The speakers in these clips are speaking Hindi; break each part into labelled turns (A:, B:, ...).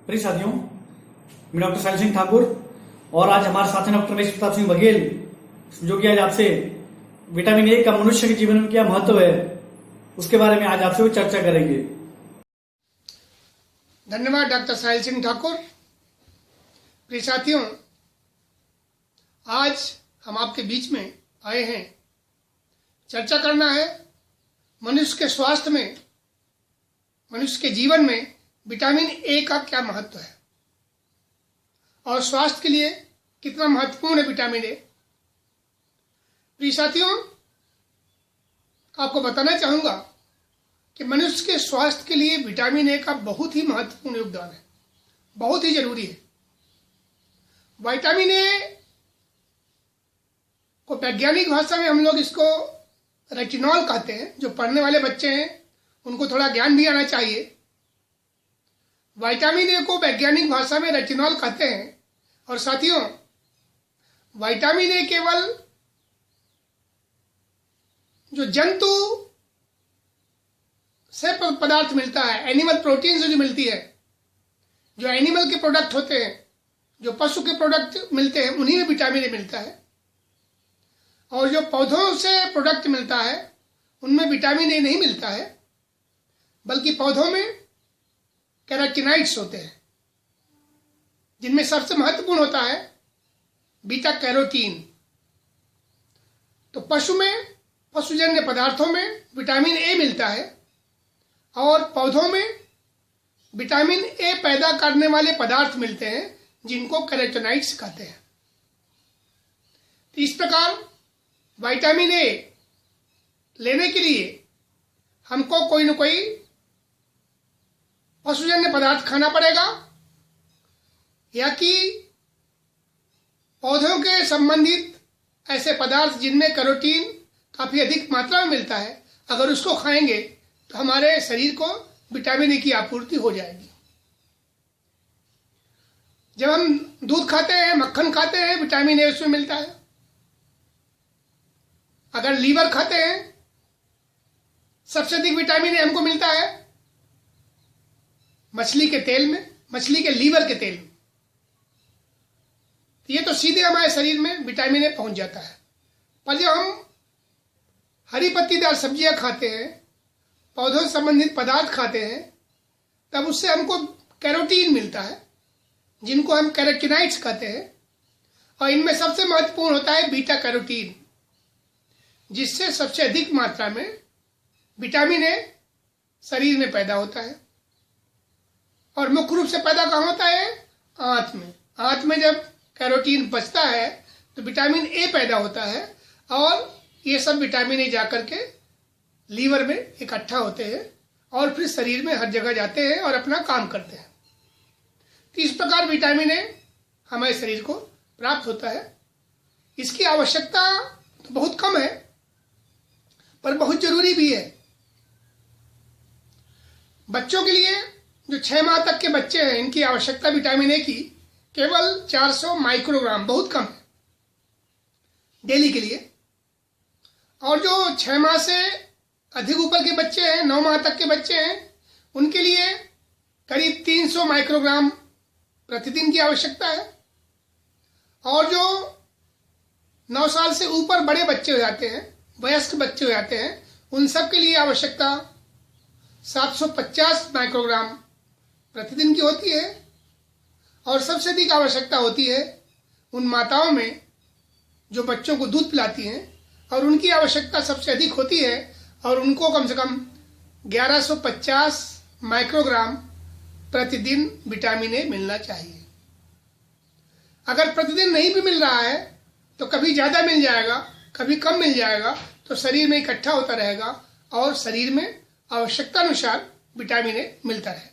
A: प्रिय साथियों, मैं डॉक्टर साहिल सिंह ठाकुर और आज हमारे साथ हैं डॉक्टर रमेश प्रताप सिंह बघेल, जो कि आज आपसे विटामिन ए का मनुष्य के जीवन में क्या महत्व है उसके बारे में आज आपसे चर्चा करेंगे।
B: धन्यवाद डॉक्टर साहिल सिंह ठाकुर। प्रिय साथियों, आज हम आपके बीच में आए हैं, चर्चा करना है मनुष्य के स्वास्थ्य में, मनुष्य के जीवन में विटामिन ए का क्या महत्व है और स्वास्थ्य के लिए कितना महत्वपूर्ण है विटामिन ए। प्रिय साथियों, आपको बताना चाहूंगा कि मनुष्य के स्वास्थ्य के लिए विटामिन ए का बहुत ही महत्वपूर्ण योगदान है, बहुत ही जरूरी है। विटामिन ए को वैज्ञानिक भाषा में हम लोग इसको रेटिनॉल कहते हैं। जो पढ़ने वाले बच्चे हैं उनको थोड़ा ज्ञान भी आना चाहिए। विटामिन ए को वैज्ञानिक भाषा में रेटिनॉल कहते हैं। और साथियों, विटामिन ए केवल जो जंतु से पदार्थ मिलता है, एनिमल प्रोटीन से जो मिलती है, जो एनिमल के प्रोडक्ट होते हैं, जो पशु के प्रोडक्ट मिलते हैं, उन्हीं में विटामिन ए मिलता है। और जो पौधों से प्रोडक्ट मिलता है उनमें विटामिन ए नहीं मिलता है, बल्कि पौधों में कैरोटीनॉइड्स होते हैं, जिनमें सबसे महत्वपूर्ण होता है बीटा कैरोटीन। तो पशु में, पशुजन्य पदार्थों में विटामिन ए मिलता है और पौधों में विटामिन ए पैदा करने वाले पदार्थ मिलते हैं, जिनको कैरोटीनॉइड्स कहते हैं। तो इस प्रकार विटामिन ए लेने के लिए हमको कोई न कोई पशुजन्य पदार्थ खाना पड़ेगा, या कि पौधों के संबंधित ऐसे पदार्थ जिनमें कैरोटीन काफी अधिक मात्रा में मिलता है, अगर उसको खाएंगे तो हमारे शरीर को विटामिन ए की आपूर्ति हो जाएगी। जब हम दूध खाते हैं, मक्खन खाते हैं, विटामिन ए उसमें मिलता है। अगर लीवर खाते हैं, सबसे अधिक विटामिन ए हमको मिलता है मछली के तेल में, मछली के लीवर के तेल में। तो ये तो सीधे हमारे शरीर में विटामिन ए पहुंच जाता है। पर जब हम हरी पत्तीदार सब्जियां खाते हैं, पौधों से संबंधित पदार्थ खाते हैं, तब उससे हमको कैरोटीन मिलता है, जिनको हम कैरोटीनॉइड्स कहते हैं। और इनमें सबसे महत्वपूर्ण होता है बीटा कैरोटीन, जिससे सबसे अधिक मात्रा में विटामिन ए शरीर में पैदा होता है। और मुख्य रूप से पैदा कहाँ होता है? आंत में। आंत में जब कैरोटीन बचता है तो विटामिन ए पैदा होता है, और ये सब विटामिन ए जाकर के लीवर में इकट्ठा होते हैं और फिर शरीर में हर जगह जाते हैं और अपना काम करते हैं। तो इस प्रकार विटामिन ए हमारे शरीर को प्राप्त होता है। इसकी आवश्यकता तो बहुत कम है, पर बहुत जरूरी भी है। बच्चों के लिए, जो 6 माह तक के बच्चे हैं, इनकी आवश्यकता विटामिन ए की केवल 400 माइक्रोग्राम, बहुत कम है डेली के लिए। और जो 6 माह से अधिक ऊपर के बच्चे हैं, 9 माह तक के बच्चे हैं, उनके लिए करीब 300 माइक्रोग्राम प्रतिदिन की आवश्यकता है। और जो 9 साल से ऊपर बड़े बच्चे हो जाते हैं, वयस्क बच्चे हो जाते हैं, उन सब के लिए आवश्यकता 750 माइक्रोग्राम प्रतिदिन की होती है। और सबसे अधिक आवश्यकता होती है उन माताओं में जो बच्चों को दूध पिलाती हैं, और उनकी आवश्यकता सबसे अधिक होती है, और उनको कम से कम 1150 माइक्रोग्राम प्रतिदिन विटामिन ए मिलना चाहिए। अगर प्रतिदिन नहीं भी मिल रहा है तो कभी ज़्यादा मिल जाएगा, कभी कम मिल जाएगा, तो शरीर में इकट्ठा होता रहेगा और शरीर में आवश्यकता अनुसार विटामिन ए मिलता रहेगा।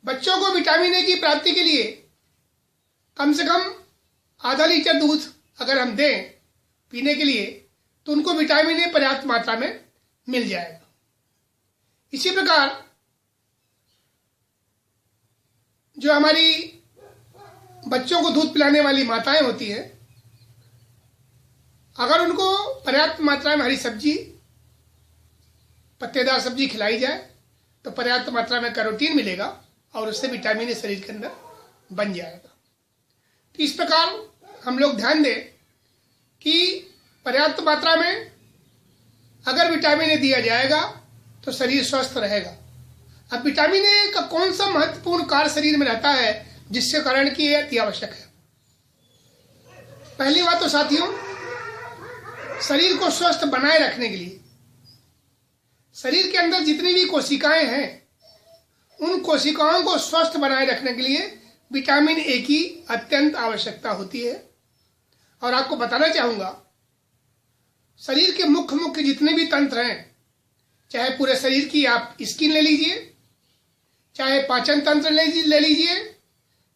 B: बच्चों को विटामिन ए की प्राप्ति के लिए कम से कम आधा लीटर दूध अगर हम दें पीने के लिए, तो उनको विटामिन ए पर्याप्त मात्रा में मिल जाएगा। इसी प्रकार जो हमारी बच्चों को दूध पिलाने वाली माताएं होती हैं, अगर उनको पर्याप्त मात्रा में हरी सब्जी, पत्तेदार सब्जी खिलाई जाए तो पर्याप्त मात्रा में कैरोटीन मिलेगा और उससे विटामिन ए शरीर के अंदर बन जाएगा। तो इस प्रकार हम लोग ध्यान दें कि पर्याप्त मात्रा में अगर विटामिन ए दिया जाएगा तो शरीर स्वस्थ रहेगा। अब विटामिन ए का कौन सा महत्वपूर्ण कार्य शरीर में रहता है जिसके कारण कि ये अति आवश्यक है। पहली बात तो साथियों, शरीर को स्वस्थ बनाए रखने के लिए शरीर के अंदर जितनी भी कोशिकाएं हैं उन कोशिकाओं को स्वस्थ बनाए रखने के लिए विटामिन ए की अत्यंत आवश्यकता होती है। और आपको बताना चाहूंगा, शरीर के मुख्य जितने भी तंत्र हैं, चाहे पूरे शरीर की आप स्किन ले लीजिए, चाहे पाचन तंत्र ले लीजिए,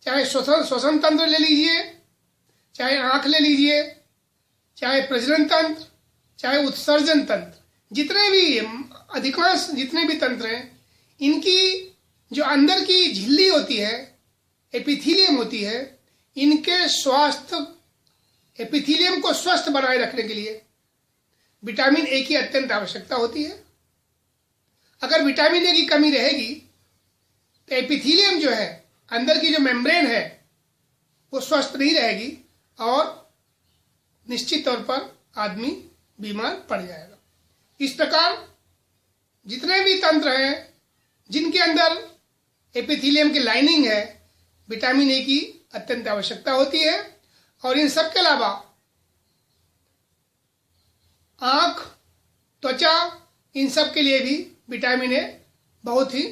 B: चाहे श्वसन तंत्र ले लीजिए, चाहे आंख ले लीजिए, चाहे प्रजनन तंत्र, चाहे उत्सर्जन तंत्र, जितने भी अधिकांश जितने भी तंत्र हैं, इनकी जो अंदर की झिल्ली होती है, एपिथीलियम होती है, इनके स्वास्थ्य एपिथीलियम को स्वस्थ बनाए रखने के लिए विटामिन ए की अत्यंत आवश्यकता होती है। अगर विटामिन ए की कमी रहेगी तो एपिथीलियम जो है, अंदर की जो मेम्ब्रेन है, वो स्वस्थ नहीं रहेगी और निश्चित तौर पर आदमी बीमार पड़ जाएगा। इस प्रकार जितने भी तंत्र हैं जिनके अंदर एपिथीलियम की लाइनिंग है, विटामिन ए की अत्यंत आवश्यकता होती है। और इन सब के अलावा आंख, त्वचा, इन सब के लिए भी विटामिन ए बहुत ही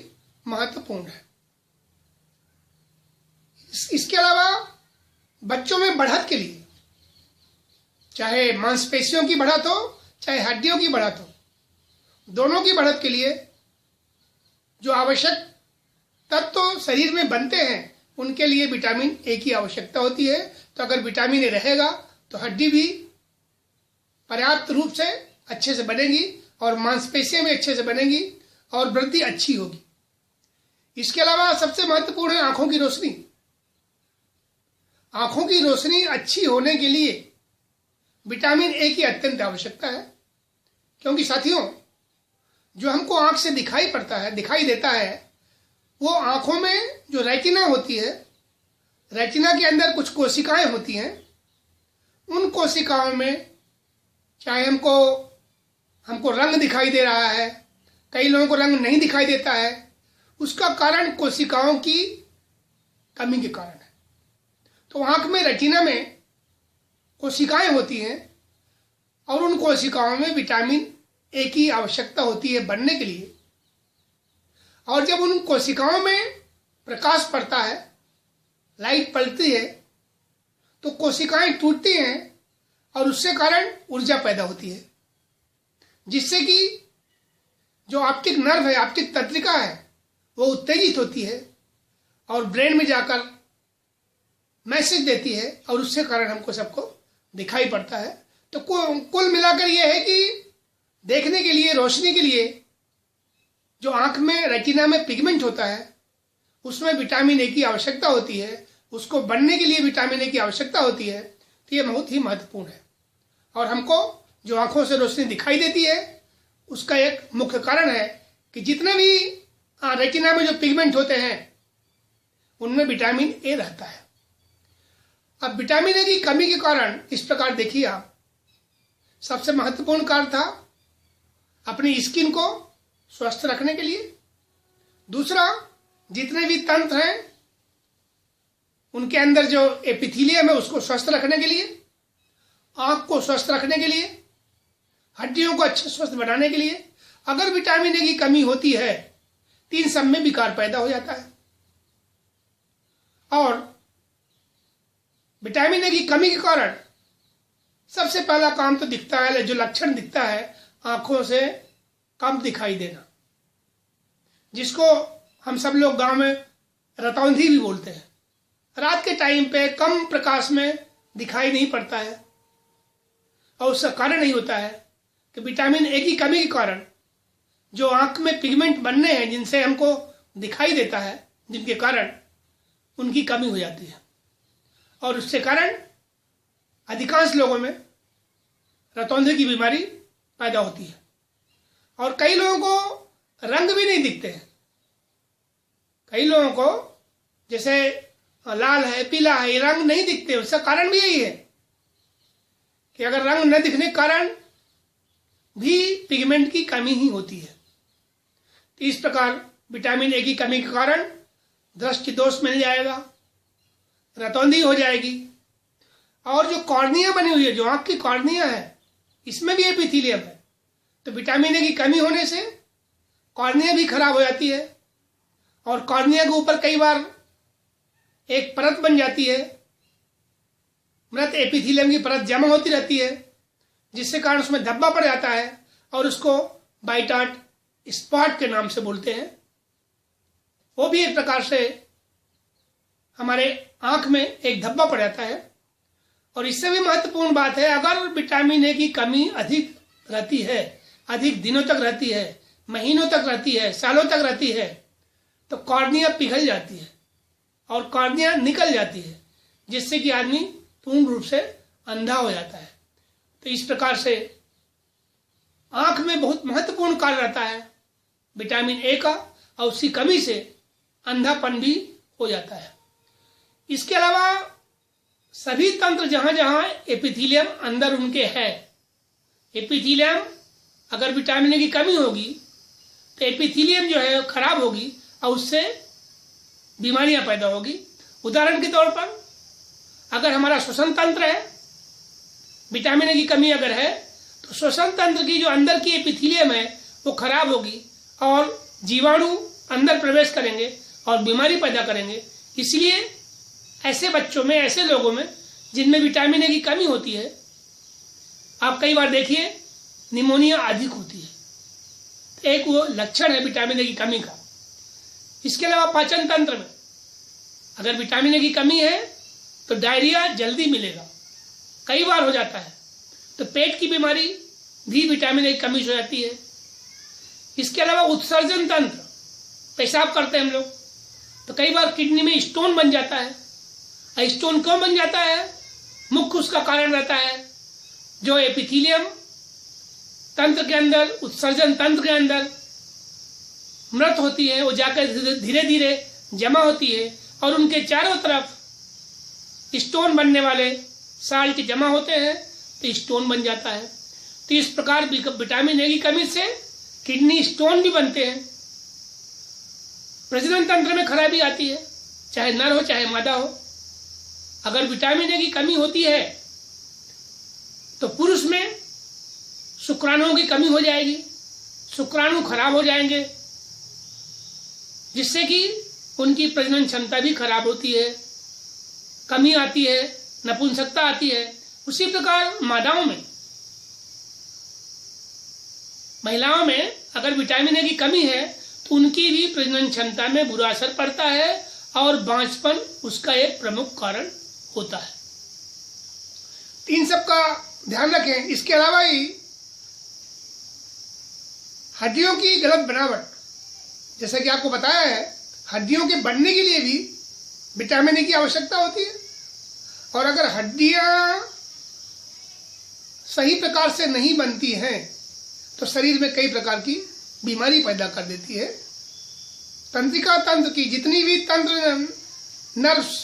B: महत्वपूर्ण है। इसके अलावा बच्चों में बढ़त के लिए, चाहे मांसपेशियों की बढ़त हो चाहे हड्डियों की बढ़त हो, दोनों की बढ़त के लिए जो आवश्यक तत्व शरीर में बनते हैं उनके लिए विटामिन ए की आवश्यकता होती है। तो अगर विटामिन ए रहेगा तो हड्डी भी पर्याप्त रूप से अच्छे से बनेगी और मांसपेशियां भी अच्छे से बनेगी और वृद्धि अच्छी होगी। इसके अलावा सबसे महत्वपूर्ण है आंखों की रोशनी। आंखों की रोशनी अच्छी होने के लिए विटामिन ए की अत्यंत आवश्यकता है, क्योंकि साथियों जो हमको आंख से दिखाई पड़ता है, दिखाई देता है, वो आंखों में जो रेटिना होती है, रेटिना के अंदर कुछ कोशिकाएं होती हैं, उन कोशिकाओं में चाहे हमको रंग दिखाई दे रहा है, कई लोगों को रंग नहीं दिखाई देता है, उसका कारण कोशिकाओं की कमी के कारण है। तो आंख में रेटिना में कोशिकाएं होती हैं और उन कोशिकाओं में विटामिन ए की आवश्यकता होती है बनने के लिए। और जब उन कोशिकाओं में प्रकाश पड़ता है, लाइट पड़ती है, तो कोशिकाएं टूटती हैं और उससे कारण ऊर्जा पैदा होती है, जिससे कि जो ऑप्टिक नर्व है, ऑप्टिक तंत्रिका है, वो उत्तेजित होती है और ब्रेन में जाकर मैसेज देती है और उससे कारण हमको सबको दिखाई पड़ता है। तो कुल मिलाकर ये है कि देखने के लिए, रोशनी के लिए जो आंख में रेटिना में पिगमेंट होता है उसमें विटामिन ए की आवश्यकता होती है, उसको बनने के लिए विटामिन ए की आवश्यकता होती है। तो ये बहुत ही महत्वपूर्ण है। और हमको जो आंखों से रोशनी दिखाई देती है उसका एक मुख्य कारण है कि जितने भी रेटिना में जो पिगमेंट होते हैं उनमें विटामिन ए रहता है। अब विटामिन ए की कमी के कारण इस प्रकार देखिए आप, सबसे महत्वपूर्ण कारण था अपनी स्किन को स्वस्थ रखने के लिए। दूसरा, जितने भी तंत्र हैं उनके अंदर जो एपिथीलियम है उसको स्वस्थ रखने के लिए, आंख को स्वस्थ रखने के लिए, हड्डियों को अच्छे स्वस्थ बनाने के लिए। अगर विटामिन ए की कमी होती है तो इन सब में विकार पैदा हो जाता है। और विटामिन ए की कमी के कारण सबसे पहला काम तो दिखता है, जो लक्षण दिखता है, आंखों से कम दिखाई देना, जिसको हम सब लोग गांव में रतौंधी भी बोलते हैं। रात के टाइम पे कम प्रकाश में दिखाई नहीं पड़ता है और उसका कारण नहीं होता है कि विटामिन ए की कमी के कारण जो आंख में पिगमेंट बनने हैं जिनसे हमको दिखाई देता है, जिनके कारण उनकी कमी हो जाती है और उससे कारण अधिकांश लोगों में रतौंधे की बीमारी पैदा होती है। और कई लोगों को रंग भी नहीं दिखते हैं, कई लोगों को जैसे लाल है, पीला है, ये रंग नहीं दिखते, उसका कारण भी यही है कि अगर रंग न दिखने के कारण भी पिगमेंट की कमी ही होती है। तो इस प्रकार विटामिन ए की कमी के कारण दृष्टि दोष मिल जाएगा, रतौंधी हो जाएगी, और जो कॉर्निया बनी हुई है, जो आंख की कॉर्निया है, इसमें भी एपिथेलियम है। तो विटामिन ए की कमी होने से कॉर्निया भी खराब हो जाती है, और कॉर्निया के ऊपर कई बार एक परत बन जाती है, मृत एपिथेलियम की परत जमा होती रहती है, जिससे कारण उसमें धब्बा पड़ जाता है, और उसको बाइटाट स्पॉट के नाम से बोलते हैं। वो भी एक प्रकार से हमारे आंख में एक धब्बा पड़ जाता है। और इससे भी महत्वपूर्ण बात है, अगर विटामिन ए की कमी अधिक रहती है, अधिक दिनों तक रहती है, महीनों तक रहती है, सालों तक रहती है, तो कॉर्निया पिघल जाती है और कॉर्निया निकल जाती है, जिससे कि आदमी पूर्ण रूप से अंधा हो जाता है। तो इस प्रकार से आंख में बहुत महत्वपूर्ण कार्य रहता है विटामिन ए का, और उसकी कमी से अंधापन भी हो जाता है। इसके अलावा सभी तंत्र जहां जहां एपिथेलियम अंदर उनके है, एपिथेलियम अगर विटामिन ए की कमी होगी तो एपिथेलियम जो है खराब होगी और उससे बीमारियां पैदा होगी। उदाहरण के तौर पर अगर हमारा श्वसन तंत्र है, विटामिन ए की कमी अगर है, तो श्वसन तंत्र की जो अंदर की एपिथेलियम है वो खराब होगी और जीवाणु अंदर प्रवेश करेंगे और बीमारी पैदा करेंगे। इसलिए ऐसे बच्चों में, ऐसे लोगों में जिनमें विटामिन ए की कमी होती है, आप कई बार देखिए निमोनिया अधिक होती है। एक वो लक्षण है विटामिन ए की कमी का। इसके अलावा पाचन तंत्र में अगर विटामिन ए की कमी है तो डायरिया जल्दी मिलेगा, कई बार हो जाता है। तो पेट की बीमारी भी विटामिन ए की कमी से हो जाती है। इसके अलावा उत्सर्जन तंत्र, पेशाब करते हैं हम लोग तो कई बार किडनी में स्टोन बन जाता है। स्टोन क्यों बन जाता है? मुख्य उसका कारण रहता है जो एपिथेलियम तंत्र के अंदर, उत्सर्जन तंत्र के अंदर मृत होती है, वो जाकर धीरे धीरे जमा होती है और उनके चारों तरफ स्टोन बनने वाले साल्ट जमा होते हैं, तो स्टोन बन जाता है। तो इस प्रकार विटामिन ए की कमी से किडनी स्टोन भी बनते हैं। प्रजनन तंत्र में खराबी आती है, चाहे नर हो चाहे मादा हो। अगर विटामिन ए की कमी होती है तो पुरुष में शुक्राणुओं की कमी हो जाएगी, शुक्राणु खराब हो जाएंगे, जिससे कि उनकी प्रजनन क्षमता भी खराब होती है, कमी आती है, नपुंसकता आती है। उसी प्रकार महिलाओं में अगर विटामिन ए की कमी है तो उनकी भी प्रजनन क्षमता में बुरा असर पड़ता है और बांझपन उसका एक प्रमुख कारण होता है। इन सब का ध्यान रखें। इसके अलावा ही हड्डियों की गलत बनावट, जैसा कि आपको बताया है, हड्डियों के बनने के लिए भी विटामिन ए की आवश्यकता होती है। और अगर हड्डियां सही प्रकार से नहीं बनती हैं तो शरीर में कई प्रकार की बीमारी पैदा कर देती है। तंत्रिका तंत्र की जितनी भी तंत्र नर्व्स,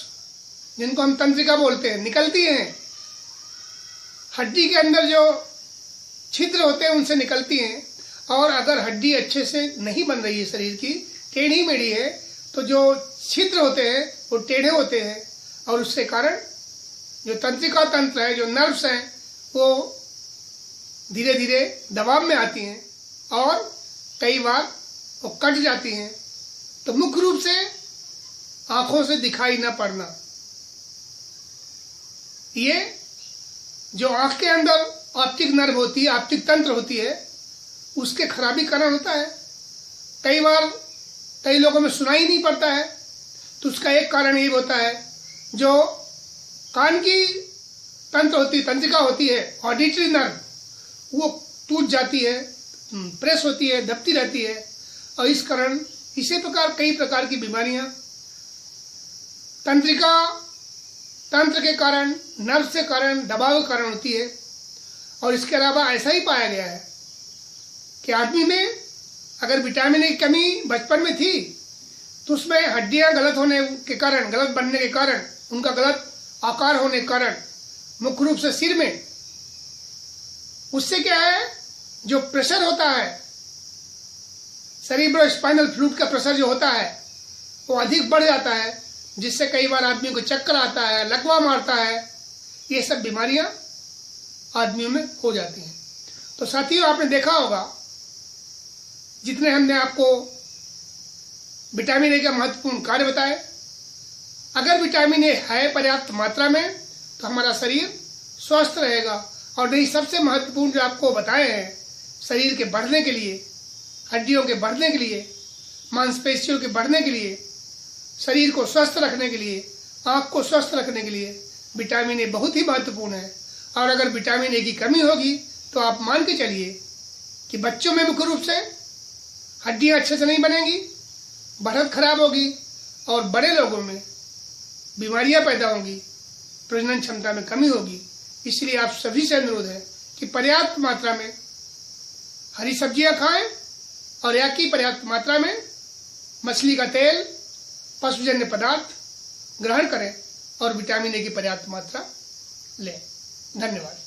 B: जिनको हम तंत्रिका बोलते हैं, निकलती हैं, हड्डी के अंदर जो छिद्र होते हैं उनसे निकलती हैं। और अगर हड्डी अच्छे से नहीं बन रही है, शरीर की टेढ़ी मेढ़ी है, तो जो छिद्र होते हैं वो टेढ़े होते हैं और उसके कारण जो तंत्रिका तंत्र है, जो नर्व्स हैं, वो धीरे धीरे दबाव में आती हैं और कई बार वो कट जाती हैं। तो मुख्य रूप से आंखों से दिखाई न पड़ना, ये जो आंख के अंदर ऑप्टिक नर्व होती है, ऑप्टिक तंत्र होती है, उसके खराबी कारण होता है। कई बार कई लोगों में सुनाई नहीं पड़ता है, तो उसका एक कारण ये होता है जो कान की तंत्र होती, तंत्रिका होती है, ऑडिटरी नर्व, वो टूट जाती है, प्रेस होती है, दबती रहती है। और इस कारण इसी प्रकार कई प्रकार की बीमारियां तंत्रिका तंत्र के कारण, नर्व के कारण, दबाव के कारण होती है। और इसके अलावा ऐसा ही पाया गया है कि आदमी में अगर विटामिन ए की कमी बचपन में थी तो तो उसमें हड्डियां गलत होने के कारण, गलत बनने के कारण, उनका गलत आकार होने के कारण, मुख्य रूप से सिर में, उससे क्या है, जो प्रेशर होता है, सेरिब्रोस्पाइनल फ्लूइड का प्रेशर जो होता है वो अधिक बढ़ जाता है, जिससे कई बार आदमी को चक्कर आता है, लकवा मारता है। ये सब बीमारियां आदमियों में हो जाती हैं। तो साथियों, आपने देखा होगा, जितने हमने आपको विटामिन ए का महत्वपूर्ण कार्य बताए, अगर विटामिन ए है पर्याप्त मात्रा में तो हमारा शरीर स्वस्थ रहेगा। और नहीं, सबसे महत्वपूर्ण जो आपको बताए हैं, शरीर के बढ़ने के लिए, हड्डियों के बढ़ने के लिए, मांसपेशियों के बढ़ने के लिए, शरीर को स्वस्थ रखने के लिए, आँख को स्वस्थ रखने के लिए विटामिन ए बहुत ही महत्वपूर्ण है। और अगर विटामिन ए की कमी होगी तो आप मान के चलिए कि बच्चों में मुख्य रूप से हड्डियाँ अच्छे से नहीं बनेंगी, बढ़त खराब होगी, और बड़े लोगों में बीमारियां पैदा होंगी, प्रजनन क्षमता में कमी होगी। इसलिए आप सभी से अनुरोध है कि पर्याप्त मात्रा में हरी सब्जियां खाएं, और या कि पर्याप्त मात्रा में मछली का तेल, पशुजन्य पदार्थ ग्रहण करें, और विटामिन ए की पर्याप्त मात्रा लें। धन्यवाद।